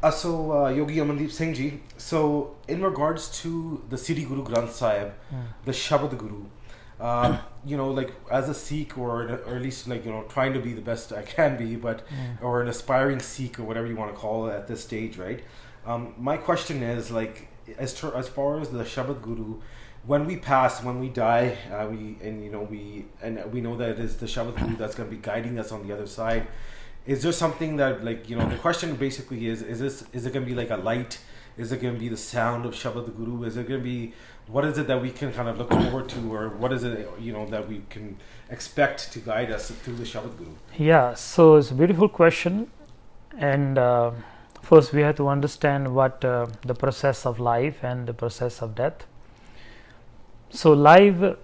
Yogi Amandeep Singh ji. So, in regards to the Sri Guru Granth Sahib, the Shabad Guru, like as a Sikh or at least trying to be the best I can be, but or an aspiring Sikh or whatever you want to call it at this stage, right? My question is as far as the Shabad Guru, when we pass, when we die, we know that it is the Shabad Guru that's going to be guiding us on the other side. Is there something that the question basically is it going to be like a light? Is it going to be the sound of Shabad Guru? Is it going to be, what is it that we can kind of look forward to, or what is it that we can expect to guide us through the Shabad Guru? Yeah, so it's a beautiful question, and first we have to understand what the process of life and the process of death. So live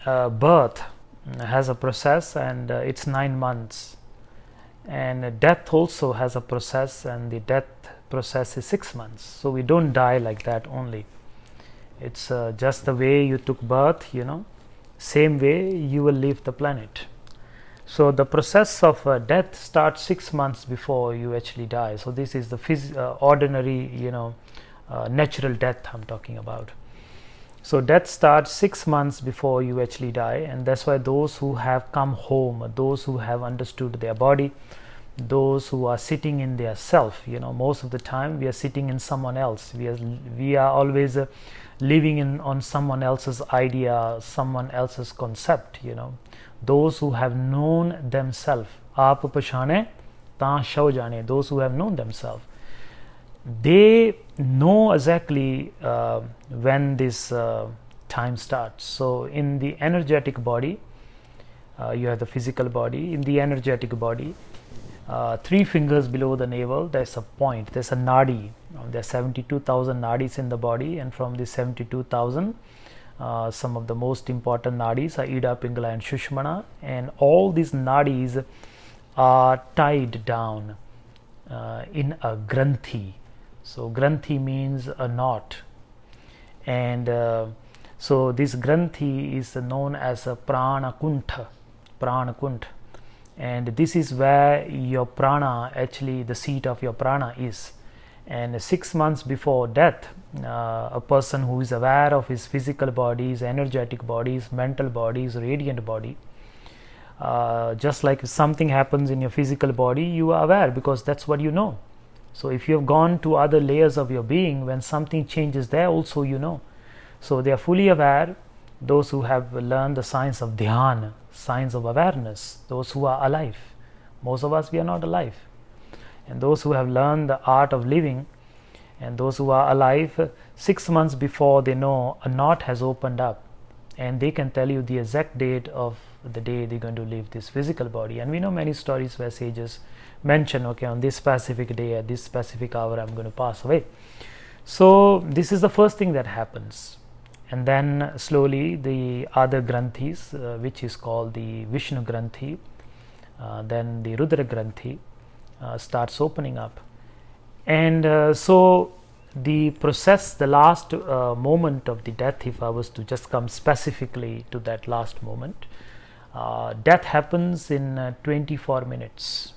birth has a process, and it's 9 months. And death also has a process, and the death process is 6 months. So we don't die like that only. It's just the way you took birth, same way you will leave the planet. So the process of death starts 6 months before you actually die. So this is the ordinary, natural death I'm talking about. So death starts 6 months before you actually die, and that's why those who have come home, those who have understood their body, those who are sitting in their self, most of the time we are sitting in someone else. We are always living on someone else's idea, someone else's concept. Those who have known themselves, aap pachane ta shau jane. Those who have known themselves, they know exactly when this time starts. So in the energetic body, you have the physical body. In the energetic body, 3 fingers below the navel, there's a point, there's a nadi. There are 72,000 nadis in the body, and from the 72,000, some of the most important nadis are Ida, Pingala and Shushmana, and all these nadis are tied down in a granthi. So granthi means a knot, and so this granthi is known as a prana kuntha, and this is where your prana, actually the seat of your prana is. And 6 months before death, a person who is aware of his physical body, his energetic body, his mental body, his radiant body, just like if something happens in your physical body, you are aware because that's what you know. So if you have gone to other layers of your being, when something changes there also you know. So they are fully aware, those who have learned the science of dhyana, science of awareness, those who are alive. Most of us, we are not alive. And those who have learned the art of living, and those who are alive, 6 months before they know a knot has opened up, and they can tell you the exact date of the day they're going to leave this physical body. And we know many stories where sages mention, okay, on this specific day at this specific hour I'm going to pass away. So this is the first thing that happens, and then slowly the other granthis, which is called the Vishnu Granthi, then the Rudra Granthi, starts opening up. And so the process, the last moment of the death, if I was to just come specifically to that last moment, death happens in 24 minutes.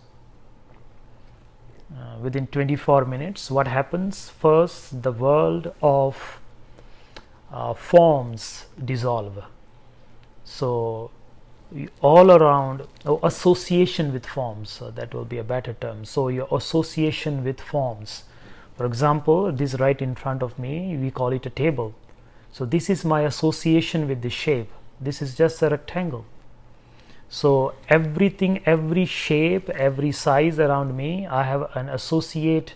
Within 24 minutes, what happens? First, the world of forms dissolve. So all around, association with forms, so that will be a better term. So your association with forms, for example, this right in front of me, we call it a table. So this is my association with the shape. This is just a rectangle. So everything, every shape, every size around me, I have an associate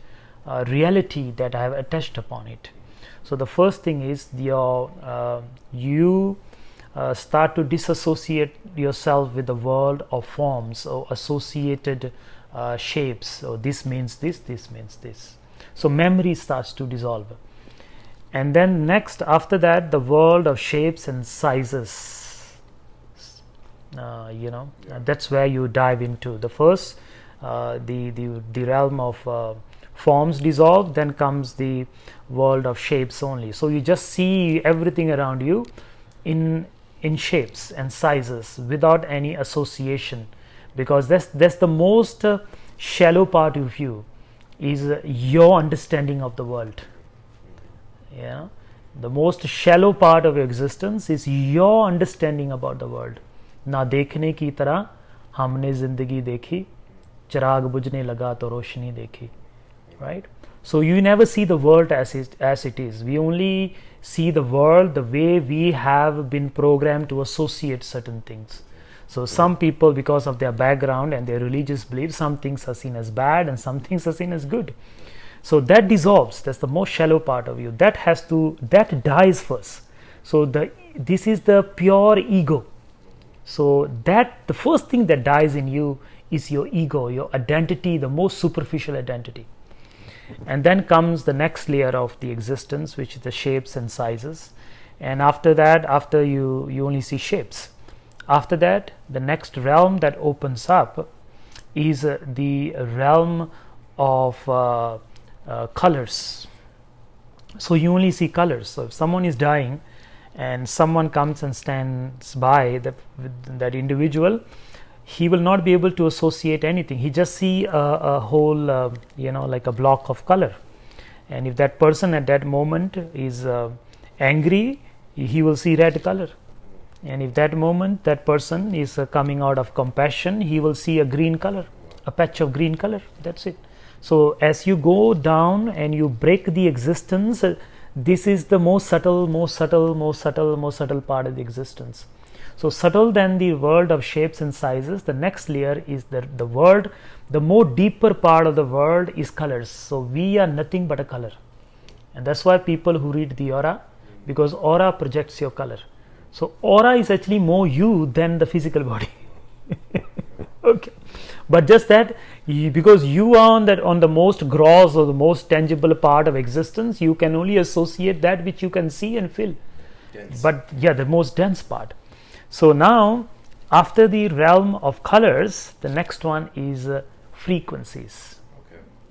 reality that I have attached upon it. So the first thing is you start to disassociate yourself with the world of forms or associated shapes. So this means this means this. So memory starts to dissolve. And then next, after that, the world of shapes and sizes. That's where you dive into. The first, the realm of forms dissolve, then comes the world of shapes only. So you just see everything around you in shapes and sizes without any association, because that's the most shallow part of you. is your understanding of the world. Yeah, the most shallow part of your existence is your understanding about the world. ना देखने की तरह हमने जिंदगी देखी, चिराग बुझने लगा तो रोशनी देखी. Right? So you never see the world as it is. We only see the world the way we have been programmed to associate certain things. So some people, because of their background and their religious beliefs, some things are seen as bad and some things are seen as good. So that dissolves. That's the most shallow part of you. That dies first. So this is the pure ego. So the first thing that dies in you is your ego, your identity, the most superficial identity. And then comes the next layer of the existence, which is the shapes and sizes. And after that, after you only see shapes. After that, the next realm that opens up is the realm of colors. So you only see colors. So if someone is dying and someone comes and stands by that individual, he will not be able to associate anything. He just see a whole, like a block of color. And if that person at that moment is angry, he will see red color. And if that moment that person is coming out of compassion, he will see a green color, a patch of green color. That's it. So as you go down and you break the existence, this is the most subtle part of the existence. So subtle than the world of shapes and sizes, the next layer is the world, the more deeper part of the world is colors. So we are nothing but a color. And that's why people who read the aura, because aura projects your color. So aura is actually more you than the physical body. Okay. But just that, because you are on the most gross or the most tangible part of existence, you can only associate that which you can see and feel. Dense. But yeah, the most dense part. So now, after the realm of colors, the next one is frequencies,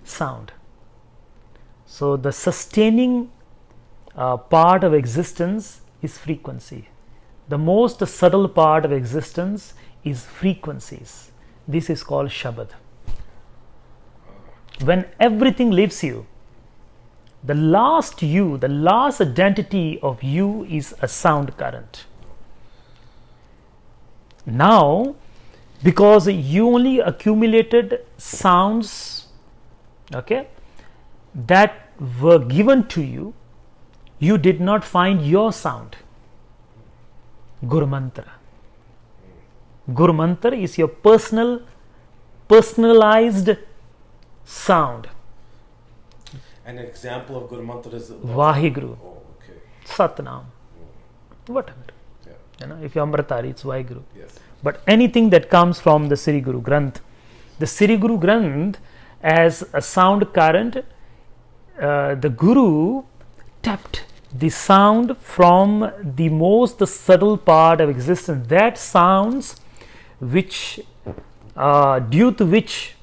sound. So the sustaining part of existence is frequency. The most subtle part of existence is frequencies. This is called Shabad. When everything leaves you, the last identity of you is a sound current. Now, because you only accumulated sounds, that were given to you, you did not find your sound. Guru Mantra. Guru Mantra is your personalized sound. An example of Guru Mantra is Vaheguru. Oh, okay. Satnam. Whatever. If you Amritari, it's Vaheguru. Yes. But anything that comes from the Sri Guru Granth, the Sri Guru Granth as a sound current, the Guru tapped the sound from the most subtle part of existence. That sounds which, due to which,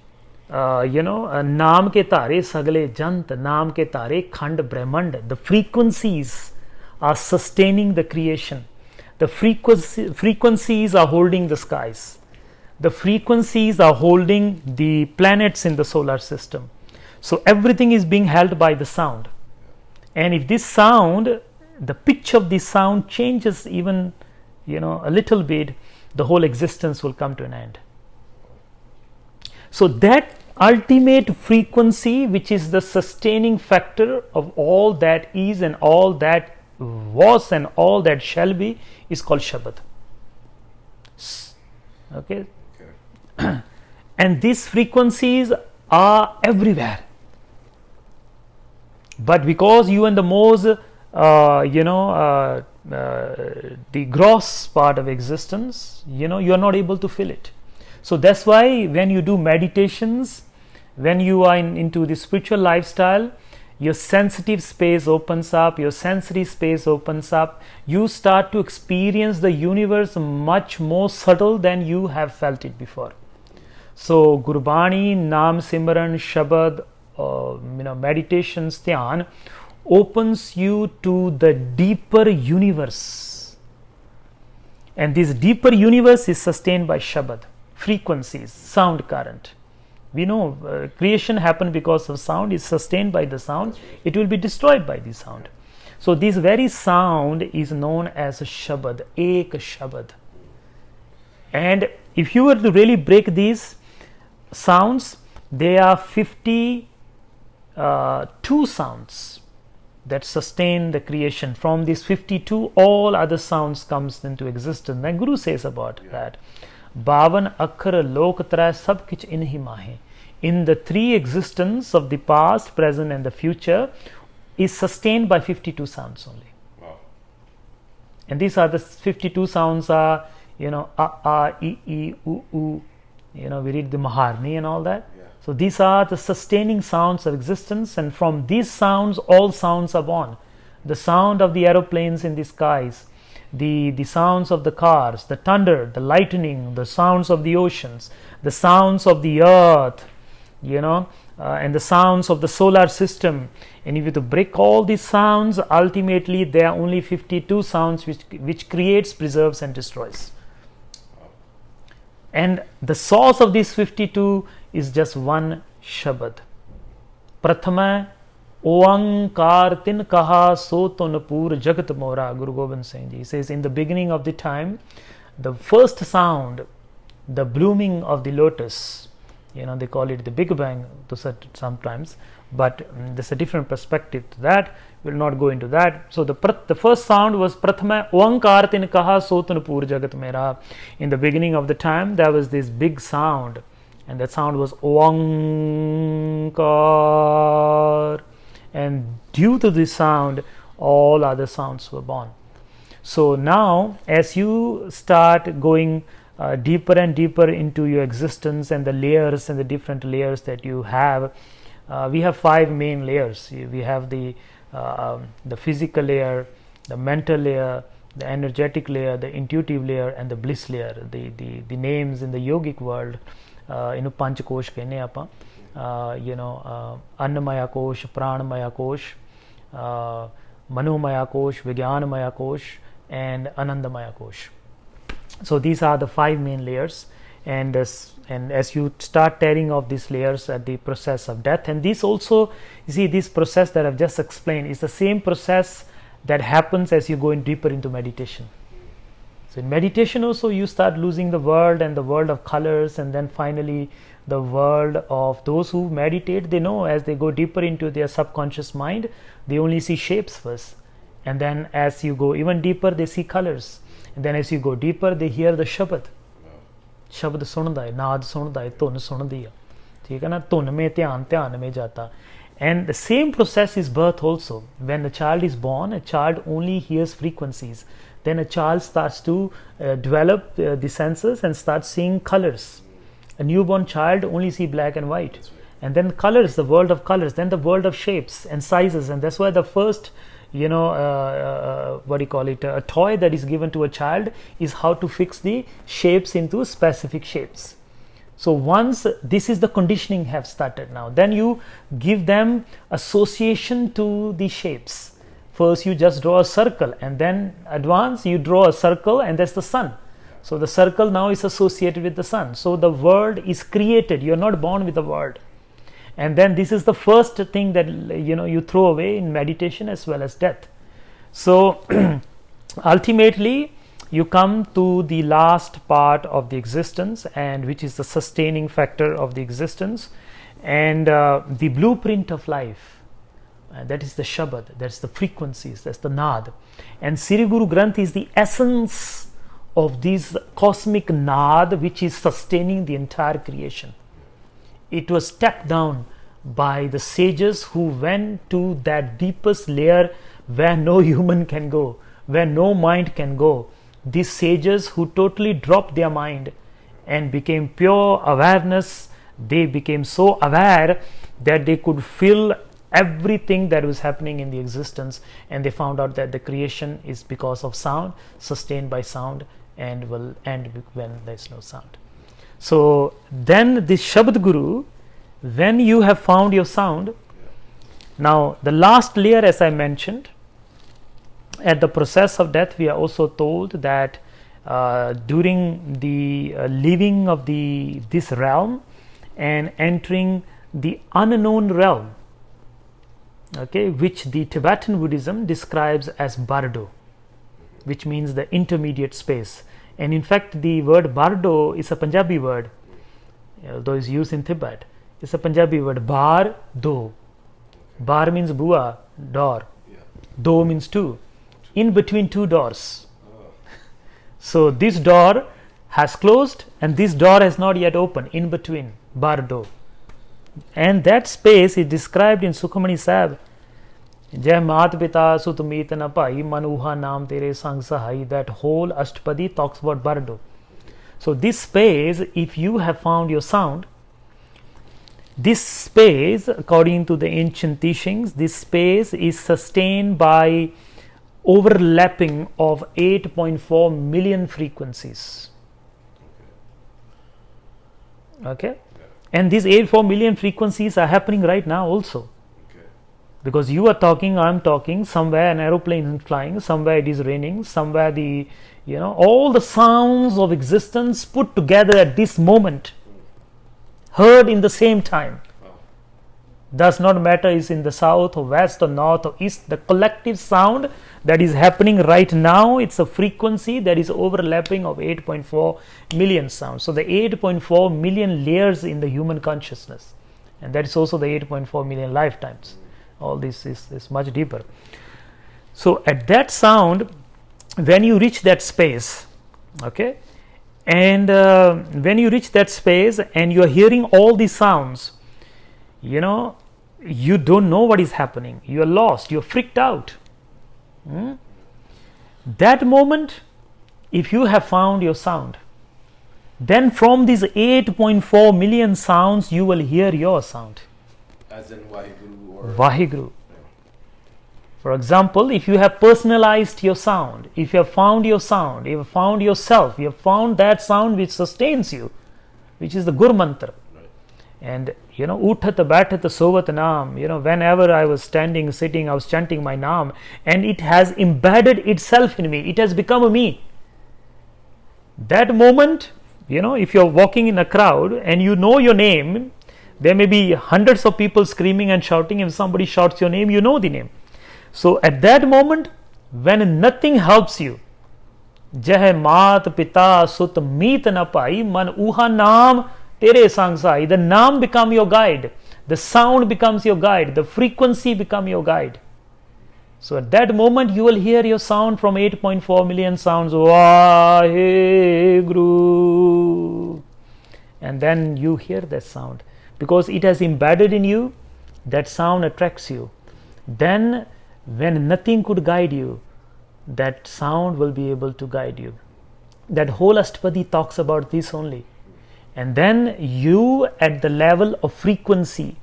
naam ke tare sagle jant, naam ke tare khand brahmand, the frequencies are sustaining the creation. The frequencies are holding the skies. The frequencies are holding the planets in the solar system. So everything is being held by the sound. And if this sound, the pitch of this sound changes even, a little bit, the whole existence will come to an end. So that ultimate frequency, which is the sustaining factor of all that is and all that was and all that shall be, is called Shabad. Okay. And these frequencies are everywhere. But because you and the most, the gross part of existence, you are not able to feel it. So that's why when you do meditations, when you are into the spiritual lifestyle, your sensitive space opens up, your sensory space opens up. You start to experience the universe much more subtle than you have felt it before. So Gurbani, Naam Simran, Shabad, meditations, Dhyan opens you to the deeper universe. And this deeper universe is sustained by Shabad, frequencies, sound current. We know creation happened because of sound, is sustained by the sound, it will be destroyed by the sound. So this very sound is known as a Shabad, Ek Shabad. And if you were to really break these sounds, there are 52 sounds that sustain the creation. From these 52, all other sounds comes into existence. Then Guru says about that, Bavan Akhar Lokatra Sab Kich Inhi Mahe. In the three existence of the past, present and the future is sustained by 52 sounds only. Wow. And these are the 52 sounds are, a, I, u, we read the Maharni and all that. Yeah. So these are the sustaining sounds of existence, and from these sounds, all sounds are born. The sound of the aeroplanes in the skies, the sounds of the cars, the thunder, the lightning, the sounds of the oceans, the sounds of the earth, and the sounds of the solar system. And if you to break all these sounds, ultimately there are only 52 sounds which creates, preserves and destroys. And the source of these 52 is just one Shabad. Prathama Oankar tin kaha so tonapur jagat mora. Guru Gobind Singh Ji says, in the beginning of the time, the first sound, the blooming of the lotus, they call it the Big Bang sometimes, but there's a different perspective to that. We'll not go into that. So the first sound was Prathama Oankar tin kaha sotanapur jagat mera. In the beginning of the time, there was this big sound, and that sound was Oankar. And due to this sound, all other sounds were born. So now, as you start going deeper and deeper into your existence and the layers and the different layers that you have, we have 5 main layers. We have the physical layer, the mental layer, the energetic layer, the intuitive layer, and the bliss layer. The names in the yogic world, Panch Kosh kehne apa, Annamaya Kosh, Pranamaya Kosh, Manomaya Kosh, Vijnanamaya Kosh, and Anandamaya Kosh. So these are the 5 main layers, and as you start tearing off these layers at the process of death, and this also, you see, this process that I've just explained is the same process that happens as you go in deeper into meditation. So in meditation also you start losing the world and the world of colors, and then finally the world of those who meditate, they know as they go deeper into their subconscious mind, they only see shapes first, and then as you go even deeper they see colors, and then as you go deeper they hear the Shabad. शब्द सुनदा है, नाद सुनदा है, धुन सुनदी है, ठीक है ना, धुन में ध्यान में जाता. And the same process is birth also. When a child is born, a child only hears frequencies. Then a child starts to develop the senses and starts seeing colors. A newborn child only see black and white, and then colors, the world of colors, then the world of shapes and sizes. And that's why the first a toy that is given to a child is how to fix the shapes into specific shapes. So once this is the conditioning have started now, then you give them association to the shapes. First you just draw a circle, and then advance you draw a circle, and that's the sun. So the circle now is associated with the sun. So the world is created. You are not born with the world. And then this is the first thing that you throw away in meditation as well as death. So ultimately you come to the last part of the existence, and which is the sustaining factor of the existence, and the blueprint of life. That is the Shabad, that's the frequencies, that's the Naad. And Sri Guru Granth is the essence of this cosmic Naad which is sustaining the entire creation. It was stepped down by the sages who went to that deepest layer where no human can go, where no mind can go. These sages who totally dropped their mind and became pure awareness, they became so aware that they could feel everything that was happening in the existence, and they found out that the creation is because of sound, sustained by sound, and will end when there is no sound. So then this Shabad Guru, when you have found your sound, now the last layer, as I mentioned, at the process of death, we are also told that during the leaving of this realm and entering the unknown realm, okay, which the Tibetan Buddhism describes as Bardo, which means the intermediate space. And in fact, the word Bardo is a Punjabi word, although it's used in Tibet. It's a Punjabi word, Bar Do. Bar means bua, door. Do means two. In between two doors. So this door has closed and this door has not yet opened, in between, Bardo. And that space is described in Sukhamani Sahib. Jai Mat Pita Sut Meet Na Pai Manuha Naam Tere Sang Sahai. That whole Ashtapadi talks about Bardo. So this space, if you have found your sound, this space, according to the ancient teachings, this space is sustained by overlapping of 8.4 million frequencies. Okay? And these 8.4 million frequencies are happening right now also. Because you are talking, I am talking, somewhere an aeroplane is flying, somewhere it is raining, somewhere all the sounds of existence put together at this moment, heard in the same time. Does not matter is in the south or west or north or east, the collective sound that is happening right now, it's a frequency that is overlapping of 8.4 million sounds. So the 8.4 million layers in the human consciousness, and that is also the 8.4 million lifetimes. All this is much deeper. So at that sound, when you reach that space, okay, and when you reach that space and you are hearing all these sounds, you don't know what is happening. You are lost. You are freaked out. That moment, if you have found your sound, then from these 8.4 million sounds, you will hear your sound. As in Vaheguru or Vaheguru. For example, if you have personalized your sound, if you have found your sound, you have found yourself, you have found that sound which sustains you, which is the Gur Mantra. And Uthat Baitat Sovat Naam, whenever I was standing, sitting, I was chanting my Naam, and it has embedded itself in me, it has become a me. That moment, if you're walking in a crowd and you know your name, there may be hundreds of people screaming and shouting. If somebody shouts your name, you know the name. So at that moment, when nothing helps you, Jai Mat Pita Sut Meet Na Pai Man Uha Naam Tere Sang Sai. The Naam become your guide. The sound becomes your guide. The frequency become your guide. So at that moment, you will hear your sound from 8.4 million sounds. Vaheguru. And then you hear that sound. Because it has embedded in you, that sound attracts you. Then, when nothing could guide you, that sound will be able to guide you. That whole Ashtapadi talks about this only. And then you, at the level of frequency,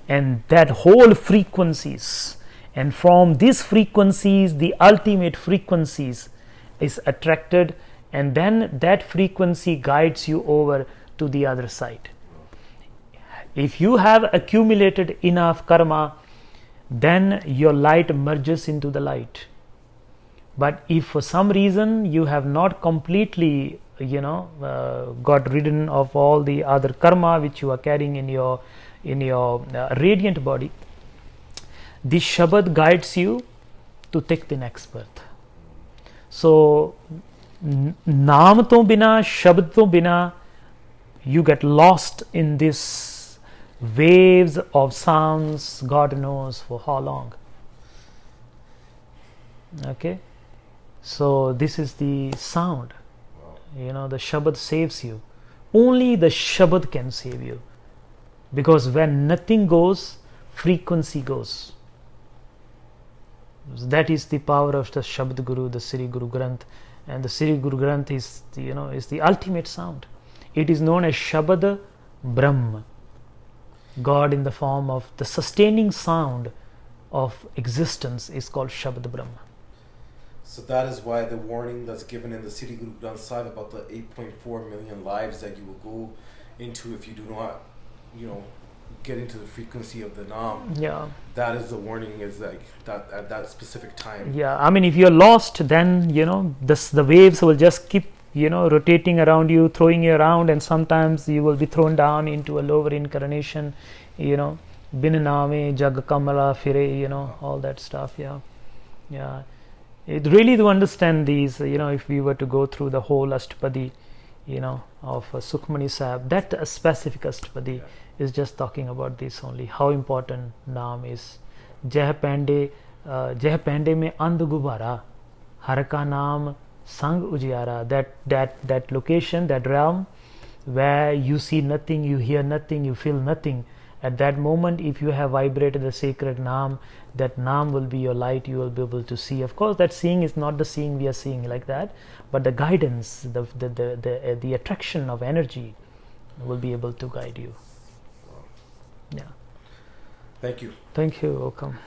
and that whole frequencies, and from these frequencies, the ultimate frequencies is attracted, and then that frequency guides you over to the other side. If you have accumulated enough karma, then your light merges into the light. But if for some reason you have not completely, got rid of all the other karma which you are carrying in your radiant body, this Shabad guides you to take the next birth. So, Naam to bina, Shabad to bina, you get lost in this waves of sounds, God knows for how long. Okay, so this is the sound. The Shabad saves you. Only the Shabad can save you, because when nothing goes, frequency goes. That is the power of the Shabad Guru, the Sri Guru Granth, and the Sri Guru Granth is the ultimate sound. It is known as Shabad Brahma. God in the form of the sustaining sound of existence is called Shabad Brahma. So that is why the warning that's given in the Sri Guru Granth Sahib about the 8.4 million lives that you will go into if you do not, get into the frequency of the Naam. Yeah. That is the warning, is like that at that specific time. Yeah, I mean, if you're lost, then the waves will just keep rotating around you, throwing you around, and sometimes you will be thrown down into a lower incarnation, bin naame jag kamala fire, all that stuff. Yeah. It really to understand these, if we were to go through the whole Ashtapadi, of Sukhmani Sahib, that specific Ashtapadi is just talking about this only, how important Naam is. Jeh pande mein and gubara, har ka naam sang ujyara. That location, that realm where you see nothing, you hear nothing, you feel nothing. At that moment, if you have vibrated the sacred Naam, that Naam will be your light, you will be able to see. Of course, that seeing is not the seeing we are seeing like that, but the guidance, the attraction of energy will be able to guide you. Yeah. Thank you. Thank you. Welcome.